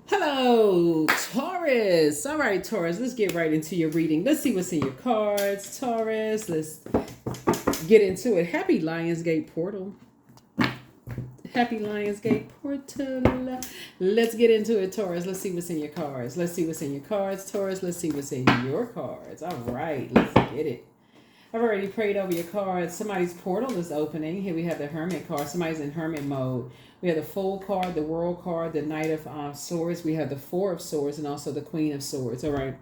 Hello, Taurus. All right, Taurus, let's get right into your reading. Let's see what's in your cards, Taurus. Let's get into it. Happy Lionsgate Portal. Happy Lionsgate Portal. Let's get into it, Taurus. Let's see what's in your cards. Let's see what's in your cards, Taurus. Let's see what's in your cards. All right, let's get it. I've already prayed over your cards. Somebody's portal is opening. Here we have the Hermit card. Somebody's in Hermit mode. We have the Fool card, the World card, the Knight of Swords. We have the Four of Swords and also the Queen of Swords. All right.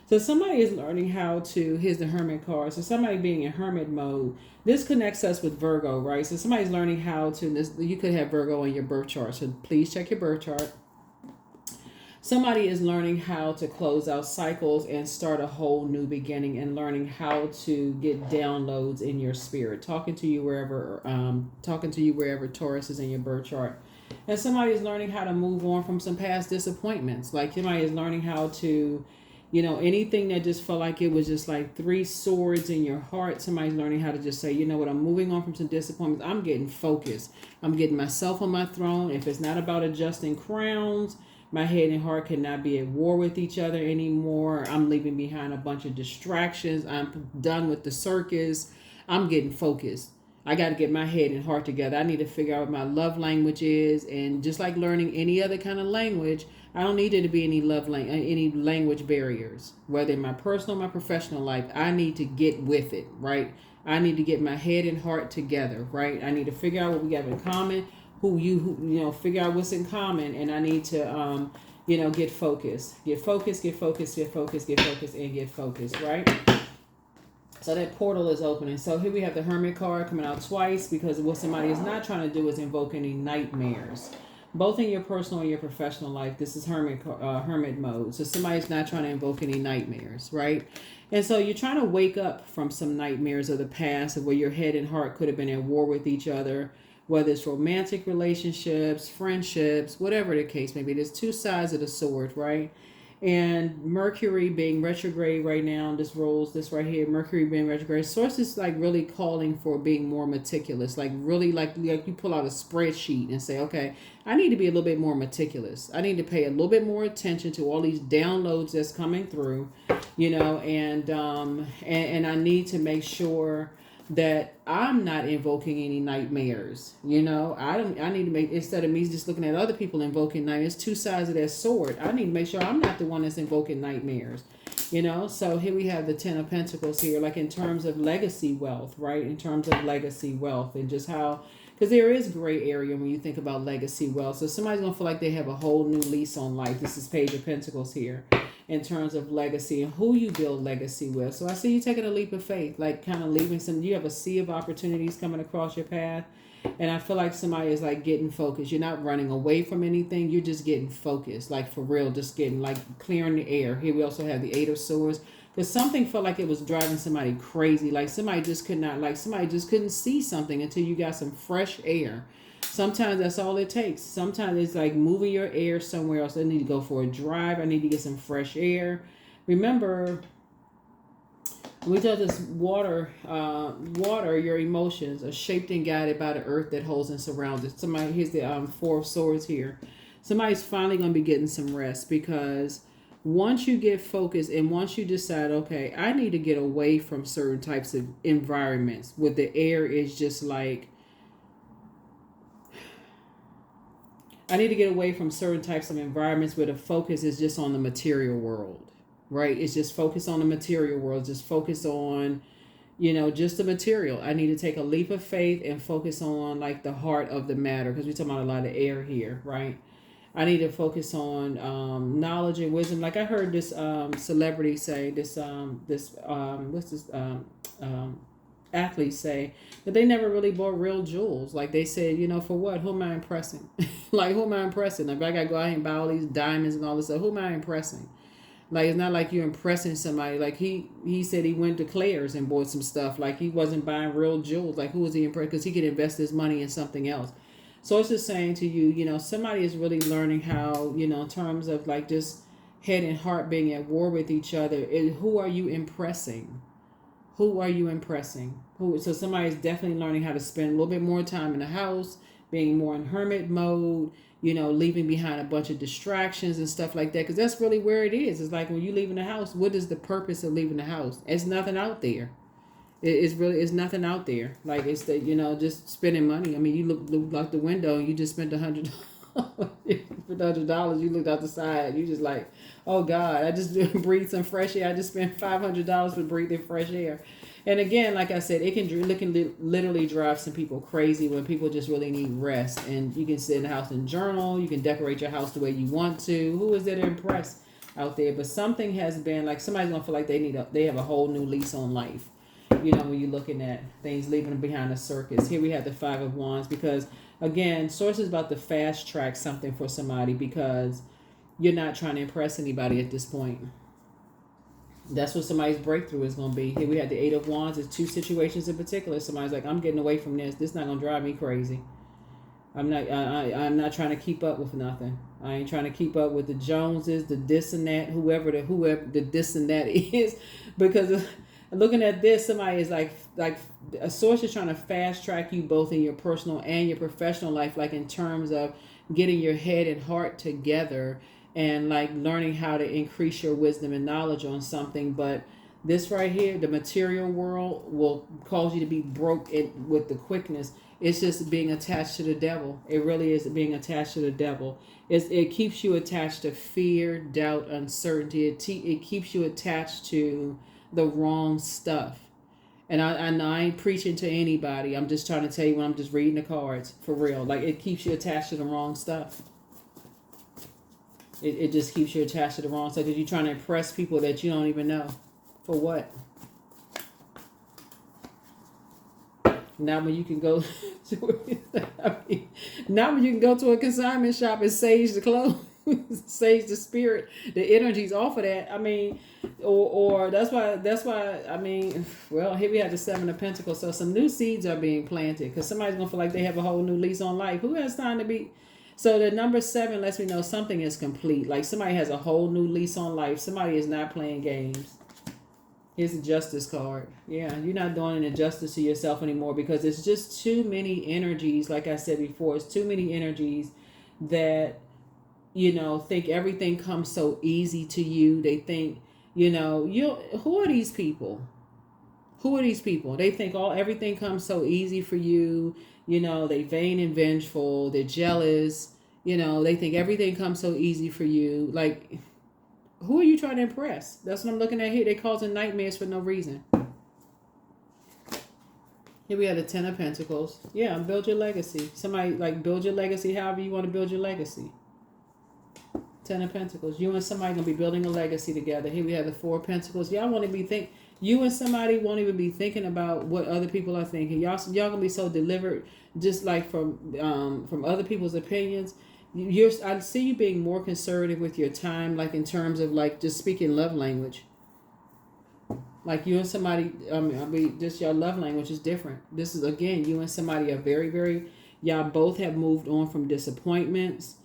So somebody is learning how to, here's the Hermit card. So somebody being in Hermit mode, this connects us with Virgo, right? So somebody's learning how to, you could have Virgo in your birth chart. So please check your birth chart. Somebody is learning how to close out cycles and start a whole new beginning, and learning how to get downloads in your spirit. Talking to you wherever Taurus is in your birth chart. And somebody is learning how to move on from some past disappointments. Like somebody is learning how to, anything that just felt like it was just like three swords in your heart. Somebody's learning how to just say, you know what, I'm moving on from some disappointments. I'm getting focused. I'm getting myself on my throne. If it's not about adjusting crowns, my head and heart cannot be at war with each other anymore. I'm leaving behind a bunch of distractions. I'm done with the circus. I'm getting focused. I got to get my head and heart together. I need to figure out what my love language is. And just like learning any other kind of language, I don't need there to be any any language barriers, whether in my personal or my professional life. I need to get with it, right? I need to get my head and heart together, right? I need to figure out what we have in common, figure out what's in common, and I need to get focused, and get focused, right? So that portal is opening. So here we have the Hermit card coming out twice, because what somebody is not trying to do is invoke any nightmares, both in your personal and your professional life. This is Hermit mode. So somebody's not trying to invoke any nightmares, right? And so you're trying to wake up from some nightmares of the past, of where your head and heart could have been at war with each other, whether it's romantic relationships, friendships, whatever the case may be. There's two sides of the sword, right? And Mercury being retrograde right now, this right here, Mercury being retrograde. Source is like really calling for being more meticulous, like really like you pull out a spreadsheet and say, okay, I need to be a little bit more meticulous. I need to pay a little bit more attention to all these downloads that's coming through, and I need to make sure that I'm not invoking any nightmares. I need to make, instead of me just looking at other people invoking nightmares, two sides of that sword. I need to make sure I'm not the one that's invoking nightmares. So here we have the Ten of Pentacles here, like in terms of legacy wealth, right? In terms of legacy wealth, and just how, because there is gray area when you think about legacy wealth. So somebody's gonna feel like they have a whole new lease on life. This is Page of Pentacles here, in terms of legacy and who you build legacy with. So I see you taking a leap of faith, like kind of leaving you have a sea of opportunities coming across your path. And I feel like somebody is like getting focused. You're not running away from anything. You're just getting focused, like for real, just getting like clearing the air. Here we also have the Eight of Swords, because something felt like it was driving somebody crazy. Like somebody just couldn't see something until you got some fresh air. Sometimes that's all it takes. Sometimes it's like moving your air somewhere else. I need to go for a drive. I need to get some fresh air. Remember, we tell this water, your emotions are shaped and guided by the earth that holds and surrounds it. Here's the Four of Swords here. Somebody's finally going to be getting some rest, because once you get focused and once you decide, okay, I need to get away from certain types of environments where the air is just like, I need to get away from certain types of environments where the focus is just on the material world, right? It's just focused on the material world, just focus on, just the material. I need to take a leap of faith and focus on like the heart of the matter, because we're talking about a lot of air here, right? I need to focus on knowledge and wisdom. Like I heard this celebrity say, athletes say that they never really bought real jewels. Like they said, for what? Who am I impressing? Like, who am I impressing? If I got to go out and buy all these diamonds and all this stuff, who am I impressing? Like, it's not like you're impressing somebody. Like he said he went to Claire's and bought some stuff. Like he wasn't buying real jewels. Like who was he impressed? Because he could invest his money in something else. So it's just saying to you, somebody is really learning how, in terms of like just head and heart being at war with each other. Who are you impressing? Who are you impressing? So somebody's definitely learning how to spend a little bit more time in the house, being more in hermit mode, you know, leaving behind a bunch of distractions and stuff like that. Because that's really where it is. It's like when you leaving the house, what is the purpose of leaving the house? It's nothing out there. It's nothing out there. Like it's the, you know, just spending money. I mean, you look out the window and you just spent $100. For $100, you looked out the side. You just like, oh God, I just breathed some fresh air. I just spent $500 for breathing fresh air. And again, like I said, it can literally drive some people crazy when people just really need rest. And you can sit in the house and journal. You can decorate your house the way you want to. Who is there to impress out there? But something has been like somebody's gonna feel like they have a whole new lease on life. You know, when you're looking at things leaving behind the circus. Here we have the Five of Wands because, again, Source is about to fast track something for somebody because you're not trying to impress anybody at this point. That's what somebody's breakthrough is going to be. Here we have the Eight of Wands. There's two situations in particular. Somebody's like, I'm getting away from this. This is not going to drive me crazy. I'm not trying to keep up with nothing. I ain't trying to keep up with the Joneses, the this and that, whoever the this and that is, because looking at this, somebody is like a source is trying to fast track you both in your personal and your professional life, like in terms of getting your head and heart together and like learning how to increase your wisdom and knowledge on something. But this right here, the material world will cause you to be broke with the quickness. It's just being attached to the devil. It really is being attached to the devil. It keeps you attached to fear, doubt, uncertainty. It keeps you attached to the wrong stuff. And I ain't preaching to anybody. I'm just trying to tell you when I'm just reading the cards for real. Like it keeps you attached to the wrong stuff. It just keeps you attached to the wrong stuff because you're trying to impress people that you don't even know. For what? Now when you can go to a consignment shop and sage the clothes. Sage the spirit, the energy's off of that. I mean, or that's why I mean, well, here we have the Seven of Pentacles. So some new seeds are being planted because somebody's gonna feel like they have a whole new lease on life. Who has time to be? So the number 7 lets me know something is complete. Like somebody has a whole new lease on life. Somebody is not playing games. Here's the Justice card. Yeah, you're not doing an injustice to yourself anymore because it's just too many energies. Like I said before, it's too many energies that, you know, think everything comes so easy to you. They think, you know, who are these people? Who are these people? They think everything comes so easy for you. You know, they vain and vengeful. They're jealous. You know, they think everything comes so easy for you. Like, who are you trying to impress? That's what I'm looking at here. They're causing nightmares for no reason. Here we have the Ten of Pentacles. Yeah, build your legacy. Somebody like build your legacy however you want to build your legacy. Ten of Pentacles. You and somebody gonna be building a legacy together. Here we have the Four of Pentacles. Y'all want to be you and somebody won't even be thinking about what other people are thinking. Y'all gonna be so delivered, just like from other people's opinions. I see you being more conservative with your time, like in terms of like just speaking love language. Like you and somebody, I mean, just your love language is different. This is again, you and somebody are very, very. Y'all both have moved on from disappointments.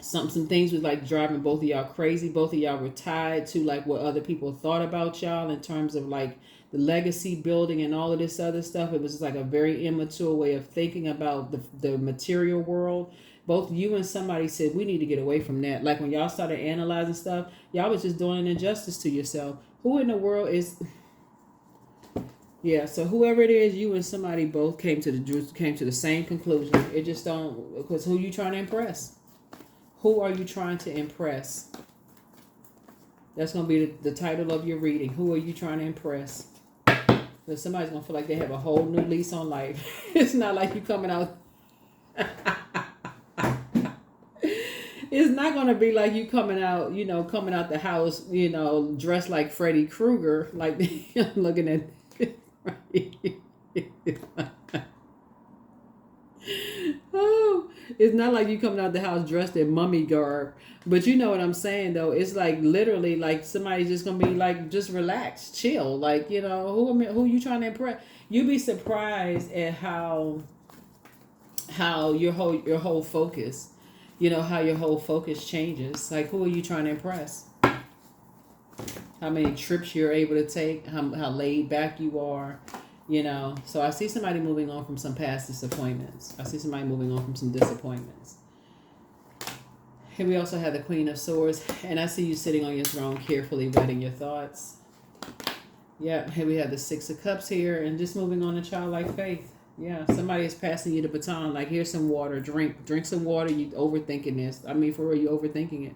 Some things was like driving both of y'all crazy. Both of y'all were tied to like what other people thought about y'all in terms of like the legacy building and all of this other stuff. It was just like a very immature way of thinking about the material world. Both you and somebody said we need to get away from that. Like when y'all started analyzing stuff, y'all was just doing an injustice to yourself. Who in the world is? Yeah, so whoever it is, you and somebody both came to the same conclusion. It just don't, because who you trying to impress? Who are you trying to impress? That's going to be the title of your reading. Who are you trying to impress? Because somebody's going to feel like they have a whole new lease on life. It's not like you coming out. It's not going to be like you coming out the house, dressed like Freddy Krueger. Like, I'm looking at oh, it's not like you coming out the house dressed in mummy garb, but you know what I'm saying though. It's like literally like somebody's just gonna be like just relax, chill, like who you trying to impress. You'd be surprised at how your whole focus, how your whole focus changes. Like who are you trying to impress? How many trips you're able to take, how laid back you are, You know, so I see somebody moving on from some past disappointments. I see somebody moving on from some disappointments. Here we also have the Queen of Swords, and I see you sitting on your throne carefully writing your thoughts. Yep, here we have the Six of Cups here, and just moving on to childlike faith. Yeah, somebody is passing you the baton, like, here's some water, drink some water, you overthinking this. I mean, for real, you overthinking it.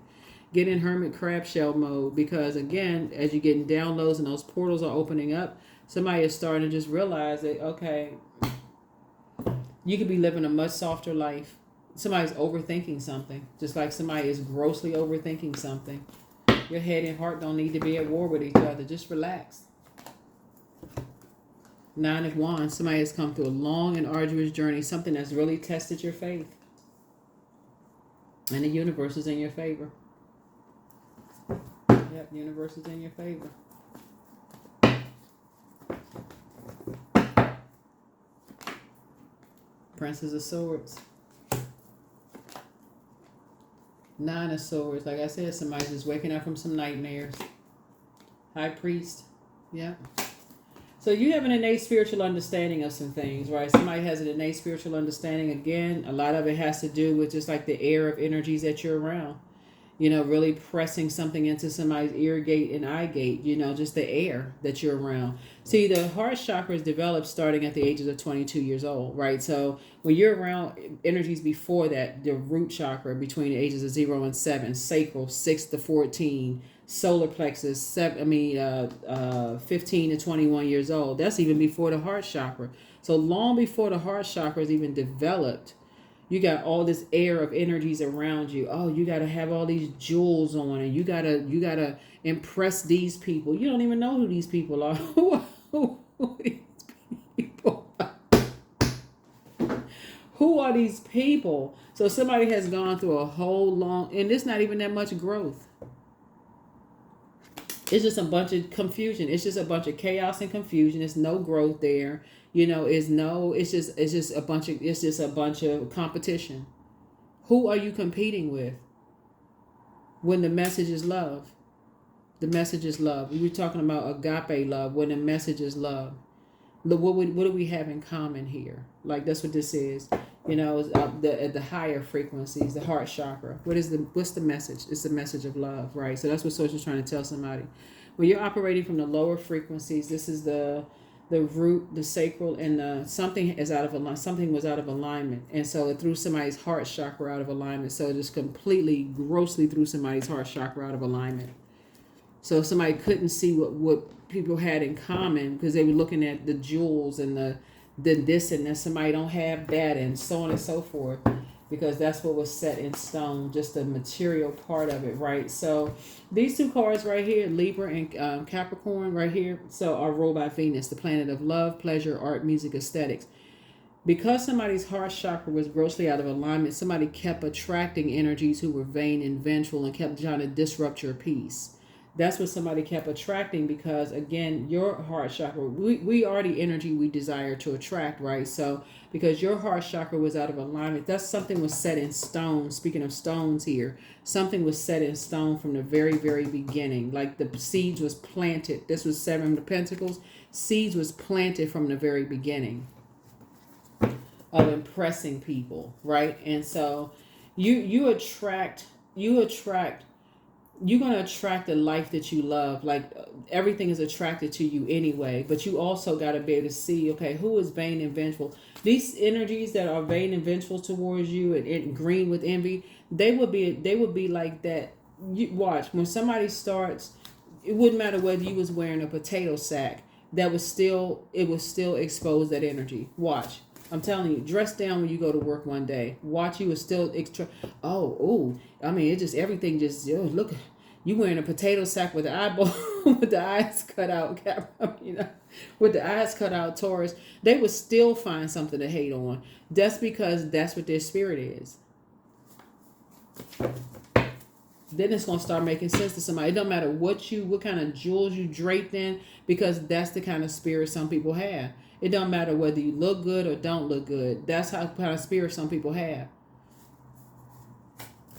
Get in hermit crab shell mode, because again, as you're getting downloads and those portals are opening up, somebody is starting to just realize that, okay, you could be living a much softer life. Somebody's overthinking something, just like somebody is grossly overthinking something. Your head and heart don't need to be at war with each other. Just relax. Nine of Wands. Somebody has come through a long and arduous journey, something that's really tested your faith. And the universe is in your favor. Yep, the universe is in your favor. Princess of Swords. Nine of Swords. Like I said, somebody's just waking up from some nightmares. High Priest. Yeah. So you have an innate spiritual understanding of some things, right? Somebody has an innate spiritual understanding. Again, a lot of it has to do with just like the air of energies that you're around. You know, really pressing something into somebody's ear gate and eye gate, you know, just the air that you're around. See, the heart chakra is developed starting at the ages of 22 years old, right? So when you're around energies before that, the root chakra between the ages of 0 and 7, sacral 6 to 14, solar plexus 15 to 21 years old. That's even before the heart chakra. So long before the heart chakra is even developed, you got all this air of energies around you. Oh, you got to have all these jewels on, and you gotta impress these people. You don't even know who these people are. Who are these people? Who are these people? So somebody has gone through a whole long, and there's not even that much growth. It's just a bunch of confusion. It's just a bunch of chaos and confusion. There's no growth there. You know, it's just a bunch of competition. Who are you competing with? When the message is love. The message is love. We were talking about agape love, when the message is love. What do we have in common here? Like, that's what this is. You know, at the higher frequencies, the heart chakra. What's the message? It's the message of love, right? So that's what Source is trying to tell somebody. When you're operating from the lower frequencies, this is the root, the sacral, and something was out of alignment, and so it threw somebody's heart chakra out of alignment. So it just completely, grossly threw somebody's heart chakra out of alignment. So if somebody couldn't see what people had in common because they were looking at the jewels and the this and that, somebody don't have that, and so on and so forth, because that's what was set in stone, just the material part of it, right? So these two cards right here, Libra and Capricorn right here, so are ruled by Venus, the planet of love, pleasure, art, music, aesthetics. Because somebody's heart chakra was grossly out of alignment, somebody kept attracting energies who were vain and vengeful and kept trying to disrupt your peace. That's what somebody kept attracting, because again, your heart chakra, we are the energy we desire to attract, right? So because your heart chakra was out of alignment, that's something was set in stone. Speaking of stones here, something was set in stone from the very, very beginning. Like the seeds was planted. This was Seven of Pentacles. Seeds was planted from the very beginning of impressing people, right? And so you're going to attract the life that you love. Like everything is attracted to you anyway, but you also got to be able to see, okay, who is vain and vengeful? These energies that are vain and vengeful towards you and green with envy, they would be like that. You watch, when somebody starts, it wouldn't matter whether you was wearing a potato sack, it would still expose that energy. Watch. I'm telling you, dress down when you go to work one day. Watch, you will still I mean, it just, everything just, look, you wearing a potato sack with the eyeball, with the eyes cut out, you know, with the eyes cut out, Taurus. They would still find something to hate on. That's because that's what their spirit is. Then it's going to start making sense to somebody. It don't matter what kind of jewels you draped in, because that's the kind of spirit some people have. It don't matter whether you look good or don't look good. That's how kind of spirit some people have.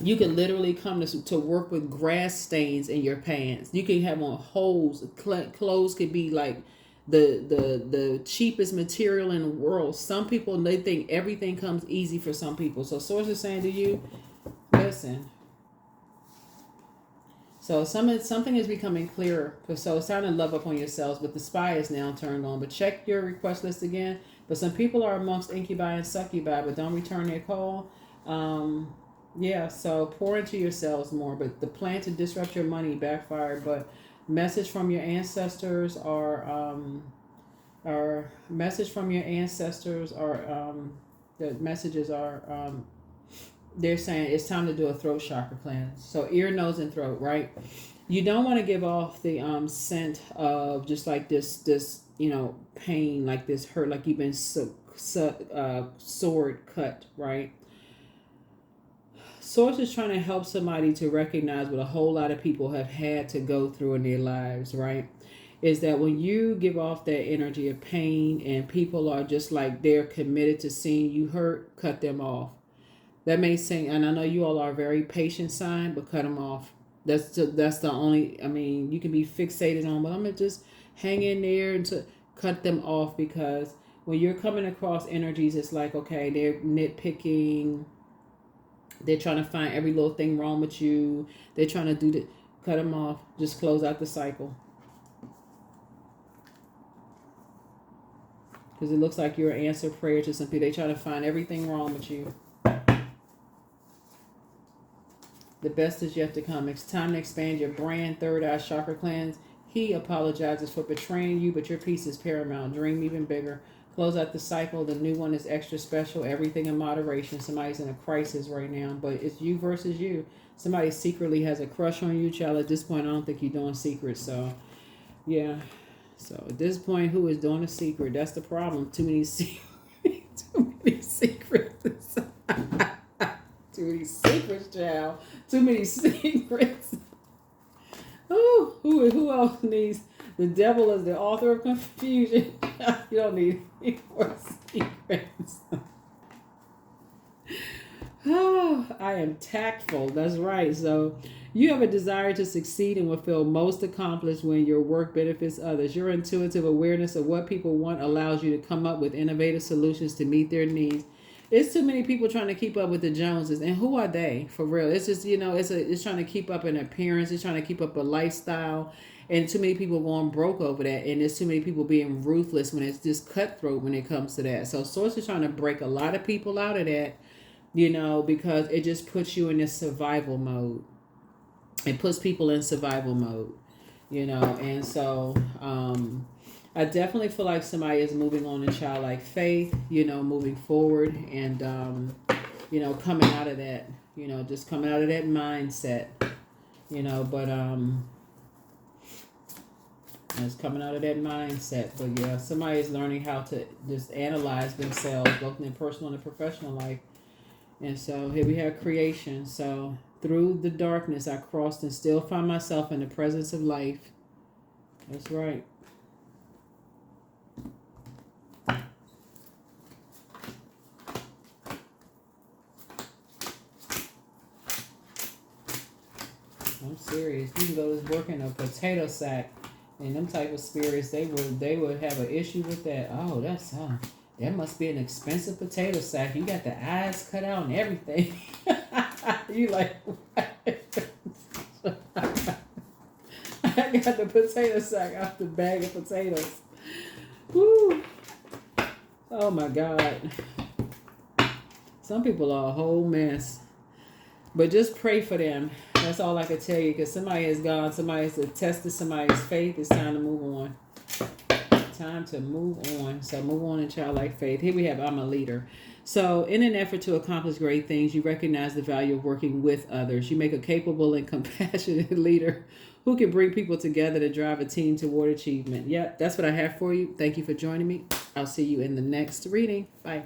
You can literally come to work with grass stains in your pants. You can have on holes. Clothes could be like the cheapest material in the world. Some people, they think everything comes easy for some people. So Source is saying to you, listen. So something is becoming clearer. So it's time to love up on yourselves, but the spy is now turned on. But check your request list again. But some people are amongst incubi and succubi, but don't return their call. Yeah, so pour into yourselves more. But the plan to disrupt your money backfired. But message from your ancestors are message from your ancestors are the messages are they're saying it's time to do a throat chakra cleanse. So ear, nose, and throat, right? You don't want to give off the scent of just like this pain, like this hurt, like you've been sword cut, right? Source is trying to help somebody to recognize what a whole lot of people have had to go through in their lives, right? Is that when you give off that energy of pain and people are just like they're committed to seeing you hurt, cut them off. That may seem, and I know you all are a very patient sign, but cut them off. That's the only, I mean, you can be fixated on, but I'm going to just hang in there and to cut them off, because when you're coming across energies, it's like, okay, they're nitpicking. They're trying to find every little thing wrong with you. They're trying to do the, cut them off. Just close out the cycle. Because it looks like you're an answered prayer to some people. They try to find everything wrong with you. The best is yet to come. It's time to expand your brand. Third eye chakra cleanse. He apologizes for betraying you, but your peace is paramount. Dream even bigger. Close out the cycle. The new one is extra special. Everything in moderation. Somebody's in a crisis right now, but it's you versus you. Somebody secretly has a crush on you, child. At this point, I don't think you're doing secrets. So, yeah. So at this point, who is doing a secret? That's the problem. Too many secrets. Too many secrets. Too many secrets, child. Too many secrets. Oh, who else needs? The devil is the author of confusion. You don't need any more secrets. Oh, I am tactful. That's right. So you have a desire to succeed and will feel most accomplished when your work benefits others. Your intuitive awareness of what people want allows you to come up with innovative solutions to meet their needs. It's too many people trying to keep up with the Joneses, and who are they for real? It's just it's trying to keep up an appearance, it's trying to keep up a lifestyle, and too many people going broke over that, and there's too many people being ruthless when it's just cutthroat when it comes to that. So Source is trying to break a lot of people out of that, because it just puts you in this survival mode. It puts people in survival mode, and so I definitely feel like somebody is moving on in childlike faith, moving forward and, coming out of that, just coming out of that mindset, but it's coming out of that mindset. But yeah, somebody is learning how to just analyze themselves, both in their personal and professional life. And so here we have creation. So through the darkness, I crossed and still find myself in the presence of life. That's right. I'm serious. You can go to work in a potato sack, and them type of spirits, they would have an issue with that. Oh, that must be an expensive potato sack. You got the eyes cut out and everything. You like, I got the potato sack out the bag of potatoes. Woo. Oh my God. Some people are a whole mess. But just pray for them. That's all I can tell you, because somebody is gone. Somebody has tested somebody's faith. It's time to move on. Time to move on. So move on in childlike faith. Here we have I'm a leader. So in an effort to accomplish great things, you recognize the value of working with others. You make a capable and compassionate leader who can bring people together to drive a team toward achievement. Yep, that's what I have for you. Thank you for joining me. I'll see you in the next reading. Bye.